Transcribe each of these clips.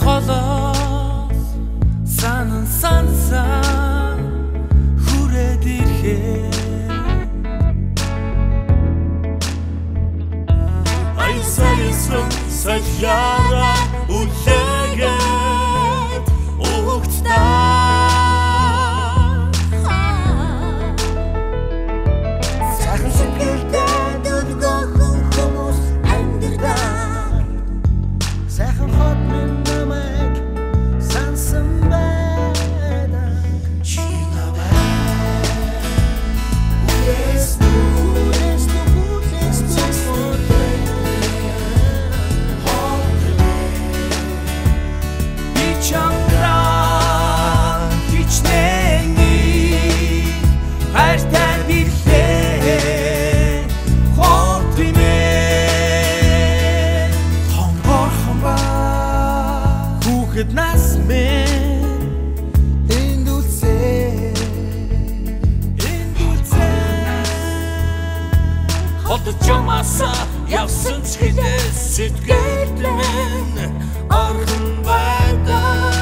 холоос санан сансан хүрээд ирхээ Айсайсан саяра үлээгээд угтаа Сайхан сэтгэлдээ дөргөөн хүмүүс амьдраа Сайхан хот минь намайг сансан байна Чи намайг үлээсэн нас мен индүцээ Хотод ямаса явсан ч хинээс сэтгэл минь орхон байдаг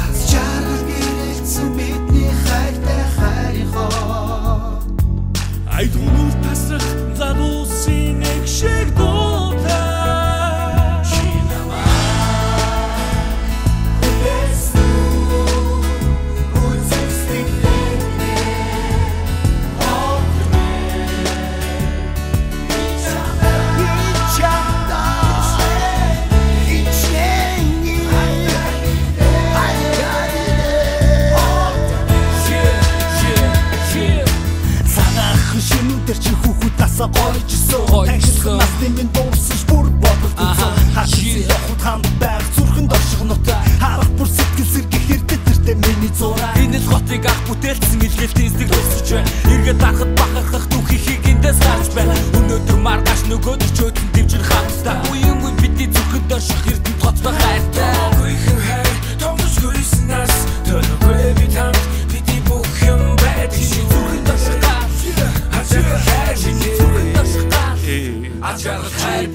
Аз жаргал гэрэлцэн бидний хайртай хайрхоо Айдунуул тасрах залуусын нэг шиг Гойжсон насны минь дуусаж бүр бодогдсон Хашийн явхад ханд байх зүрхэнд орших нутаа Харах бүр сэтгэл сэргийх хэрдэт тэртээ миний зураа Энэ л хотыг ах бүтээлсэн илгээлтийн сэтгэл өсөж байна Эргээд дарахад бахархах түүхийг эндээс гарч байна Өнөөдөр маргааш нөгөөдөр ч өдөн дэмжин хамтдаа Уянгүй бидний зүрхэнд орших эрдэнд хоттой хайртай Гүйхэн хайр томсгүйсэн нас Төлөгүй би тамд бидний бүх юм байдаг Шинэ зүрхэнд орших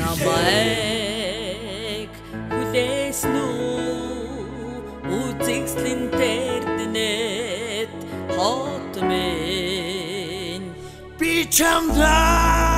Намайг хүлээсэн үү үзэгслийн тэрдэнэт хот минь Би чамдаа